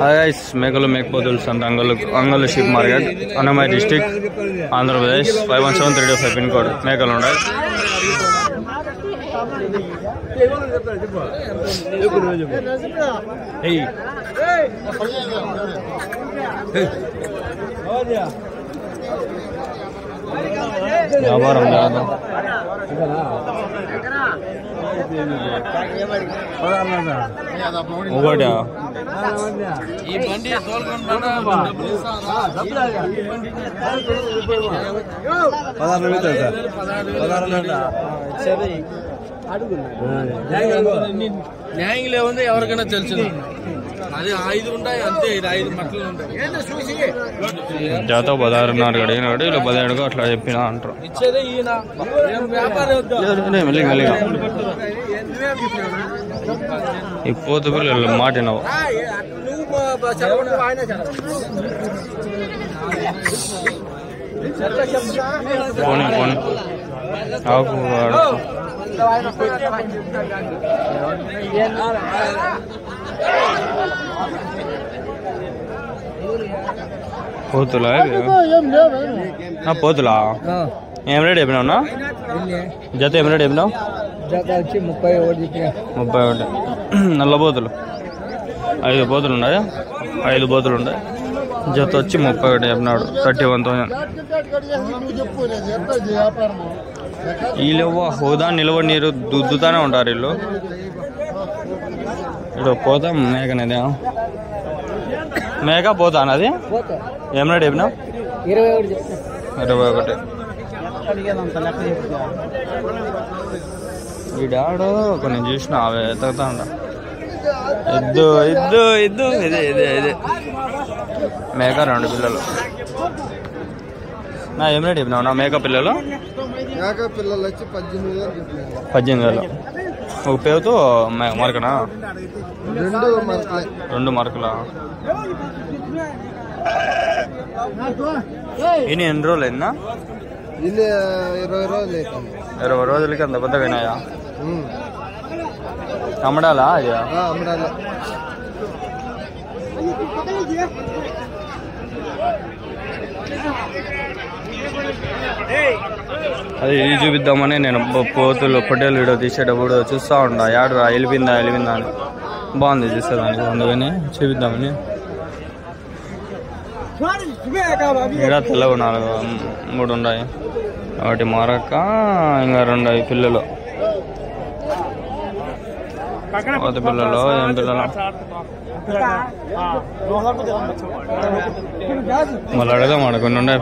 Hi guys, మేకలు మేకపోతులు సంత అంగళ్ళు షీప్ మార్కెట్, అన్నమయ్య డిస్టిక్, ఆంధ్రప్రదేశ్. 517325 పిన్ కోడ్. మేకలు ఉన్నాయి. వ్యాపారం కాదు. ఒకటి ఈ బండి న్యాయం లేవుంది ఎవరికైనా తెలుసు. అది 5 ఉంటాయి అంతే. 5 మట్టలు ఉంటాయి. జాత 16.5 అడిగినాడు, ఇలా 17 అట్లా చెప్పినా అంటారు. ఇచ్చేదే ఈయన మెల్లిగా ఈ పోతు పిల్లలు మాటినవు. పోనీ పోనీ ఆకు పోతులా పోతులా ఏం రేట్ చెప్పినావునా? జత ఏం రేట్ చెప్పినావు? జత వచ్చి 31. నల్ల పోతులు 5 పోతులు ఉన్నాయి. 5 పోతులు ఉన్నాయి. జత వచ్చి 31 చెప్పినాడు. 31,000. వీళ్ళు హోదా నిల్వ నీరు దుద్దుతానే ఉంటారు వీళ్ళు. ఇప్పుడు పోతాం మేకనేది. మేక పోతానది ఏం రేట్ చెప్పినావు? 21. ఈ డాడు కొన్ని చూసిన అవి ఎత్తుతా ఉంటా. ఇద్దు ఇద్దు ఇద్దు ఇదే ఇదే ఇదే మేక 2 పిల్లలు. నా ఏం రేట్ చెప్పినావు నా మేక పిల్లలు? మేక పిల్లలు వచ్చి 18,000. ఒక పేరుతో మరకనా? 2 మరకలా? ఇన్ని ఎన్ని రోజులు అయిందా? 20 రోజులు అవుతుంది. 20 రోజులకి అంత పెద్దగా అయినాయా? అమ్మడాలా? అమ్మడాలా. అది ఇది చూపిద్దామని నేను పోతులు పొట్టేలు వీడియో తీసేటప్పుడు చూస్తూ ఉంటా. యాడరా వెళ్ళిపోయిందా అని. బాగుంది చూసేదానికి, అందుకని చూపిద్దామని. ఇక్కడ తెల్లగా 3 ఉన్నాయి. ఒకటి మరొక, ఇంకా 2 పిల్లలు. పోత పిల్లలు ఏం పిల్లలు మళ్ళీ అడగదాం. ఆడ కొన్ని ఉన్నాయి.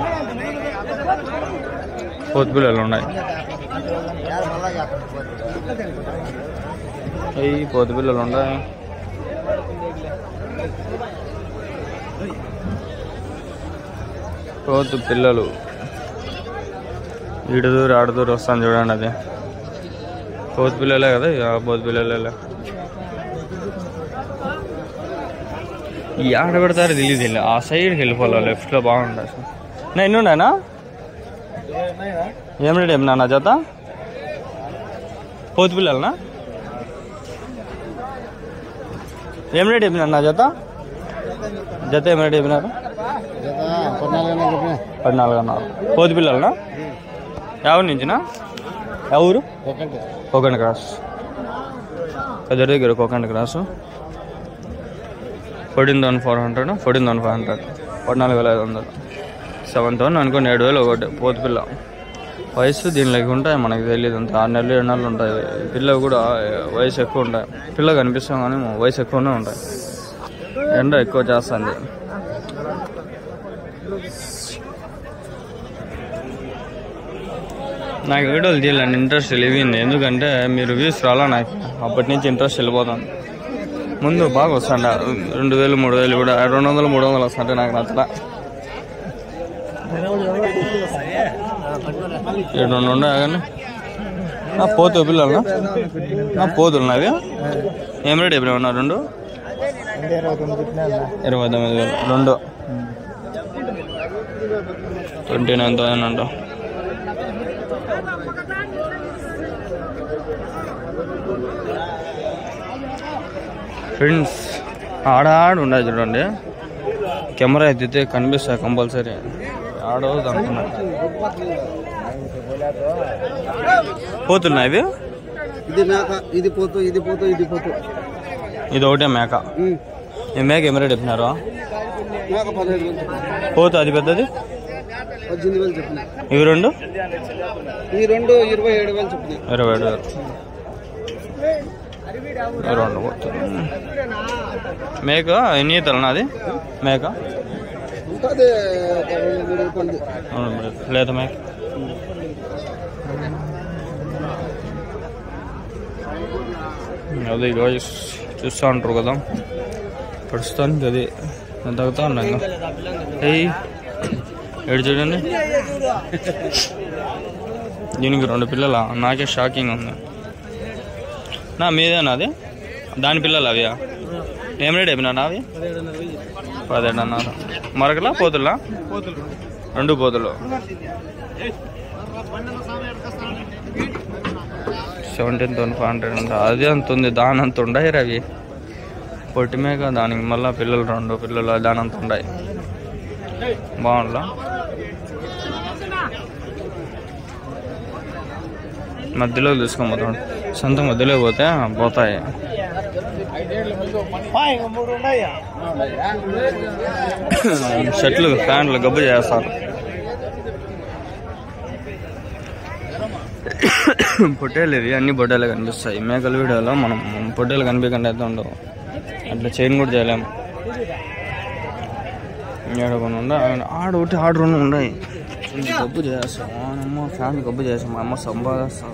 పోత పిల్లలు ఉన్నాయి. అయ్యి పోత పిల్లలు ఉన్నాయి. పోతు పిల్లలు ఈడుదూరు ఆడుదూరు వస్తాను చూడండి. అది పోతు పిల్లలే కదా. పోతు పిల్లలే ఈ ఆడ పెడతారు తెలియదు. ఆ సైడ్కి వెళ్ళిపోవాలి. లెఫ్ట్లో బాగుంటుంది. నా ఎన్ని ఉన్నాయనా? ఏం రేట్ ఏమన్నా నా జత? పోతు పిల్లలనా? ఏం రేట్ చెప్పినా నా జత? జత ఏం రేట్ చెప్పినారు? 14,500. పోతు పిల్లలనా? ఎవరి నుంచినా? ఎవరు? కోకండ క్రాస్. పెద్ద దగ్గర కోకండ క్రాసు. 14,400. 14,500. 14,500. 7,000 అనుకోండి. 7,000 ఒకటి పోతు పిల్ల. వయసు దీనిలోకి ఉంటాయి, మనకు తెలియదు. అంత 6 నెలలు 7 నెలలు ఉంటాయి. పిల్లలు కూడా వయసు ఎక్కువ ఉంటాయి. పిల్ల కనిపిస్తాం కానీ వయసు ఎక్కువనే ఉంటాయి. ఎండ ఎక్కువ చేస్తుంది. నాకు వీడియోలు తీయాలని ఇంట్రెస్ట్ వెళ్ళింది. ఎందుకంటే మీరు వ్యూస్ రాలా నాకు. అప్పటి నుంచి ఇంట్రెస్ట్ వెళ్ళిపోతాను. ముందు బాగా వస్తాండ 2,000 3,000 కూడా 200 300 వస్తుంటే నాకు నచ్చలా. 700 ఉన్నాయి కానీ పోతు పిల్లలు నా పోతులు నావి. ఏం రేట్ ఎప్పుడు ఉన్నా? 2 29,000. 2 29,000 అంట. ఫ్రెండ్స్ ఆడాడు ఉండదు చూడండి, కెమెరా ఎత్తితే కనిపిస్తాయి కంపల్సరీ. ఆడవద్దు అనుకున్నా. పోతున్నాయి ఇవి. ఇది మేక, ఇది పోతు, ఇది పోతు, ఇది పోతు. ఇది ఒకటే మేక. ఈ మేక ఏం రేట్ చెప్పినారు? మేక 15,000. పోతు అది పెద్దది 18,000 చెప్పిన. ఇవి రెండు? ఈ రెండు 27,000 చెప్పిన. 27,000. రెండు పోతు. మేక ఎన్ని ఈతలనా అది? మేక ఉంటుంది లేదా మేక? అదే గాయ్స్ చూస్తూ ఉంటారు కదా, ప్రస్తుతానికి అది తగ్గుతా ఉన్నాయి. ఏడు చూడండి, దీనికి 2 పిల్లలా? నాకే షాకింగ్ ఉంది. నా మీదేనా అది? దాని పిల్లలు అవి ఏం రేట్ అయిపోయినా అవి? 17,500. మరకలా పోతులా? 2 పోతులు. 17,500 అంట. అది అంత ఉంది, దాని అంత ఉండయి రవి. పొట్టిమేక, దానికి మళ్ళీ పిల్లలు 2 పిల్లలు దాని అంత ఉన్నాయి. బాగుండా మధ్యలో తీసుకోబోతాడు. సొంత మధ్యలో పోతే పోతాయి. షర్ట్లు ప్యాంట్లు గబ్బు చేస్తారు. పొట్టేలు ఇవి అన్ని పొట్టేలు కనిపిస్తాయి. మేకల వీడియోలో మనం పొట్టేలు కనిపించకుండా అయితే ఉండవు. అట్లా చైన్ కూడా చేయలేము. ఏడకుండా ఆడు ఒకటి ఆడు 2 ఉన్నాయి. గబ్బు చేస్తాం అమ్మ, ఫ్యాన్ గబ్బు చేస్తాం. మా అమ్మ సంపాదిస్తాం.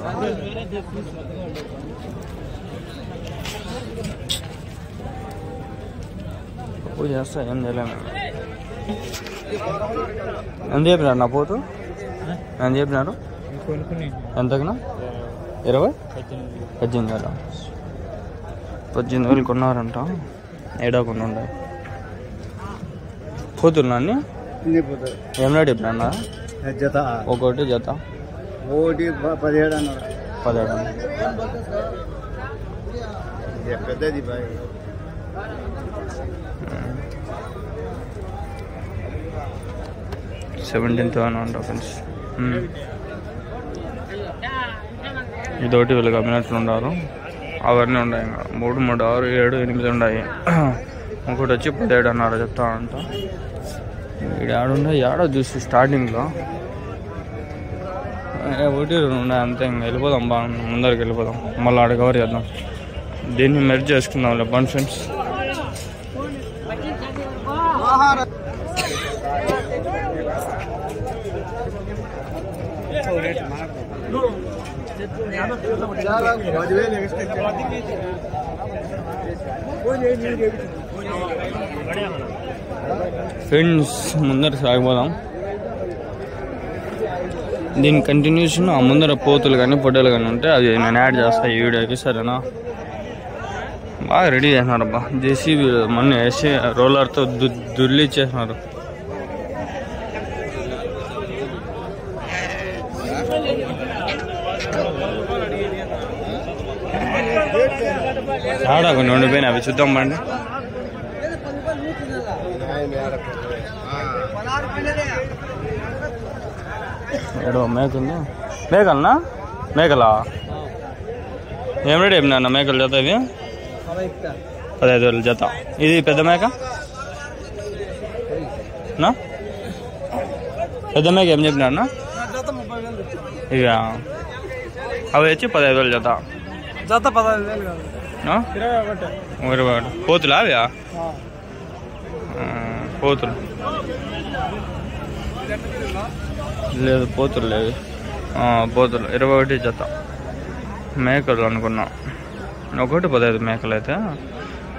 గబ్బు చేస్తా, ఏం చేయలేము. ఎంత చెప్పినారు నా పోతు? ఎంత చెప్పినారు? ఎంతకునా? 20? 18,000. 18,000 కొన్నారంట. ఏడా కొన్ని ఉన్నాయి పోతున్నా అన్ని. ఏం రేట్ చెప్పినా? జత ఒకటి జత 17,000. 17,000. పెద్దది 17,000 అంట ఫ్రెండ్స్. ఇదొకటి వీళ్ళకి అమ్మినట్లు ఉన్నారు. అవన్నీ ఉన్నాయి. 3, 3, 6, 7, 8 ఉన్నాయి. ఇంకోటి వచ్చి 17,500 చెప్తా అంట. ఇక్కడ ఆడుండే ఏడో చూసి స్టార్టింగ్లో ఒకటి 2 ఉన్నాయి అంతే. ఇంకా వెళ్ళిపోదాం, బాగా ముందరికి వెళ్ళిపోదాం. మళ్ళీ ఆడ కవర్ చేద్దాం. దీన్ని మెర్జ్ చేసుకుందాం లేపండి ఫ్రెండ్స్. ఫ్రెండ్స్ ముందర సాగిపోదాం. దీని కంటిన్యూషన్ ఆ ముందర పోతులు కానీ పొట్టేలు కానీ ఉంటే అది నేను యాడ్ చేస్తాను ఈ వీడియోకి, సరేనా? బాగా రెడీ చేసినారు అబ్బా. జేసీబీ మొన్న వేసి రోలర్తో దుర్లిచ్చేసినారు. ఆడ కొన్ని ఉండిపోయినా అవి చూద్దాం బండి. ఏడో మేక ఉంది. మేకలనా? మేకలా ఏం రేట్ చెప్పినా అన్న? మేకల జత ఇవి 15,000 జత. ఇది పెద్ద మేక నా? పెద్ద మేక ఏం చెప్పినా అన్న? ఇక అవి వచ్చి 15,000 జత. జత 15,000 కాదు, 21. పోతులా అవి? పోతులు లేదు, పోతులు లేవు. పోతులు 21 జత. మేకలు అనుకున్నా. ఒకటి 15 మేకలు అయితే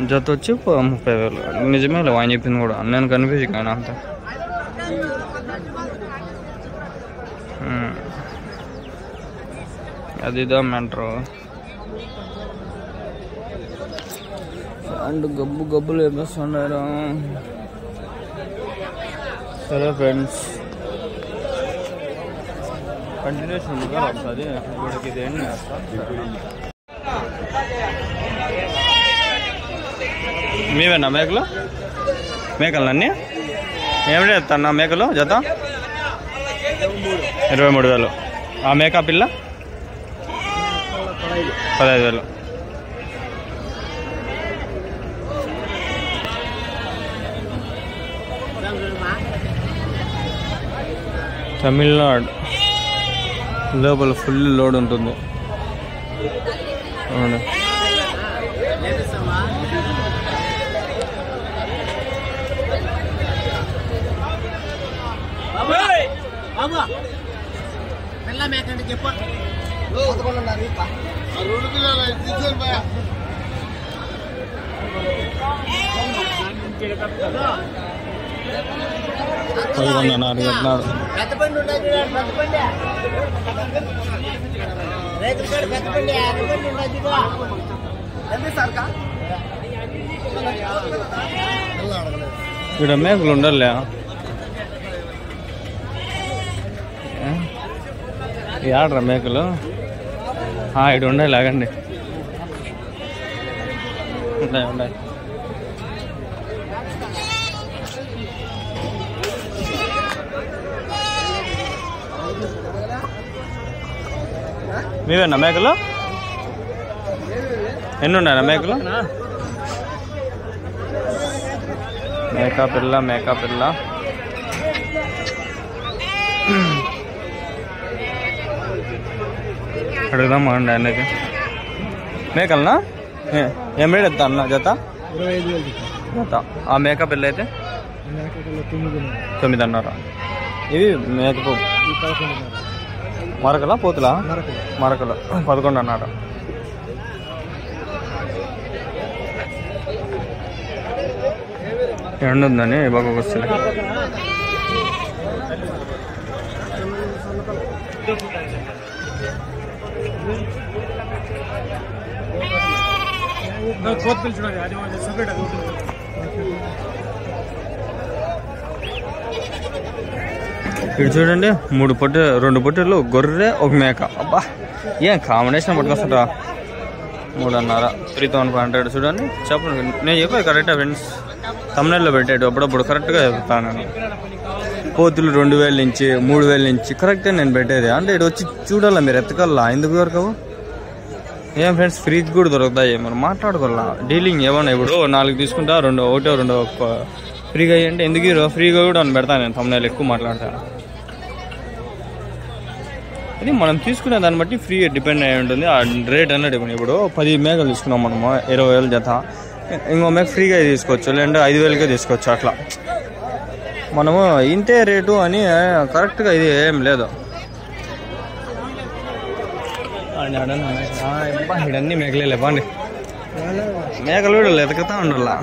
జత వచ్చి 30,000. నిజమే లేవు ఆయన చెప్పింది కూడా. నేను కన్ఫ్యూజింగ్ అయినా అంతా. అది మెంటరు అండ్ గబ్బు గబ్బులు ఏమేస్తున్నారు. సరే ఫ్రెండ్స్, కంటిన్యూషన్ ఉంది కదా ఒకసారి. ఇప్పటికి ఇది ఏంటి మీవేనా మేకలు? మేకలు అన్నీ ఏమిటి చెప్తాను మేకలు జత 23,000. ఆ మేకా పిల్ల 15,000. తమిళనాడు లోపల ఫుల్ లోడ్ ఉంటుంది. అవును. ఇక్కడ మేకలు ఉండలే ఆడరా మేకలు ఇటు ఉండాలి లాగండి ఉంటాయి ఉంటాయి. మీవేనా మేకలు? ఎన్ని ఉన్నాయా మేకలు? మేకా పిల్ల మేకా పిల్ల అడుగుదామా అండి ఆయనకి. మేకలనా ఏం రేట్ ఎత్తా అన్న జత? 25,000 జత. ఆ మేకా పిల్ల అయితే 9,500. ఇవి మేకపు మరకలా పోతులా? మరకలు 11,500. ఎండ ఉందని బాగా వస్తుంది. ఇటు చూడండి 2 పొట్టేళ్ళు, గొర్రె, ఒక మేక. అబ్బా ఏం కాంబినేషన్ పట్టుకొస్తారా? 3,500 3,500 చూడండి. చెప్పండి నేను చెప్పాను కరెక్టా ఫ్రెండ్స్? తమిళనాడులో పెట్టాడు అప్పుడప్పుడు కరెక్ట్గా చెప్తాను నేను. పోతులు 2,000 నుంచి 3,000 నుంచి కరెక్టే నేను పెట్టేది. అంటే ఇటు వచ్చి చూడాలా మీరు ఎత్తకల్లా, ఎందుకు దొరకవు? ఏం ఫ్రెండ్స్ ఫ్రీజ్ కూడా దొరుకుతాయి, మనం మాట్లాడుకోవాలా. డీలింగ్ ఏమన్నా ఇప్పుడు 4 తీసుకుంటా, 2 ఫ్రీగా అయ్యంటే ఎందుకు ఫ్రీగా కూడా అని పెడతాను నేను. తమిళనాడు ఎక్కువ మాట్లాడతాను. ఇది మనం తీసుకునే దాన్ని బట్టి ఫ్రీ డిపెండ్ అయి ఉంటుంది. ఆ రేట్ అన్నట్టు ఇప్పుడు 10 మేకలు తీసుకున్నాం మనము 20,000 జత. ఇంకో మేక ఫ్రీగా తీసుకోవచ్చు, లేదంటే 5,000కే తీసుకోవచ్చు. అట్లా మనము ఇంతే రేటు అని కరెక్ట్గా ఇది ఏం లేదు. ఇడన్నీ మేకలే లేపండి. మేకలు కూడా ఎతకతా ఉండాలా.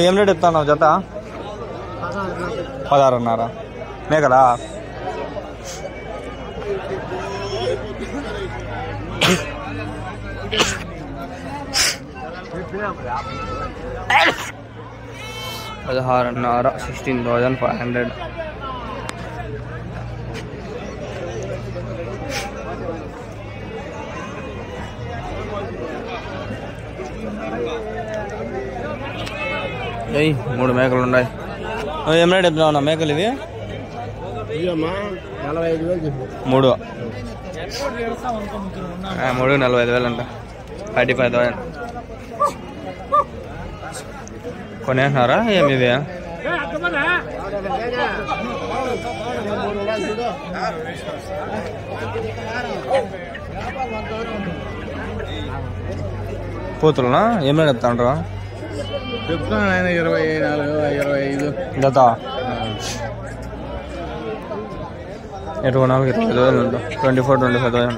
ఏం రేట్ ఎత్తాను జత? 16,500 మేకలా? $16,500 16,500. ఏయ్ 3 మేకలు ఉన్నాయి. ఏం రేట్ చెప్తున్నావు నా మేకలు ఇవి? 3 45,000 అంట. 35,000 కొనేస్తున్నారా ఏమి ఇవి? పోతులనా? ఏం రేట్ చెప్తాండ్రా? చెప్తాను ఆయన 24, 25 జత. 24, 25,000 ఉంటా. 24, 25,000.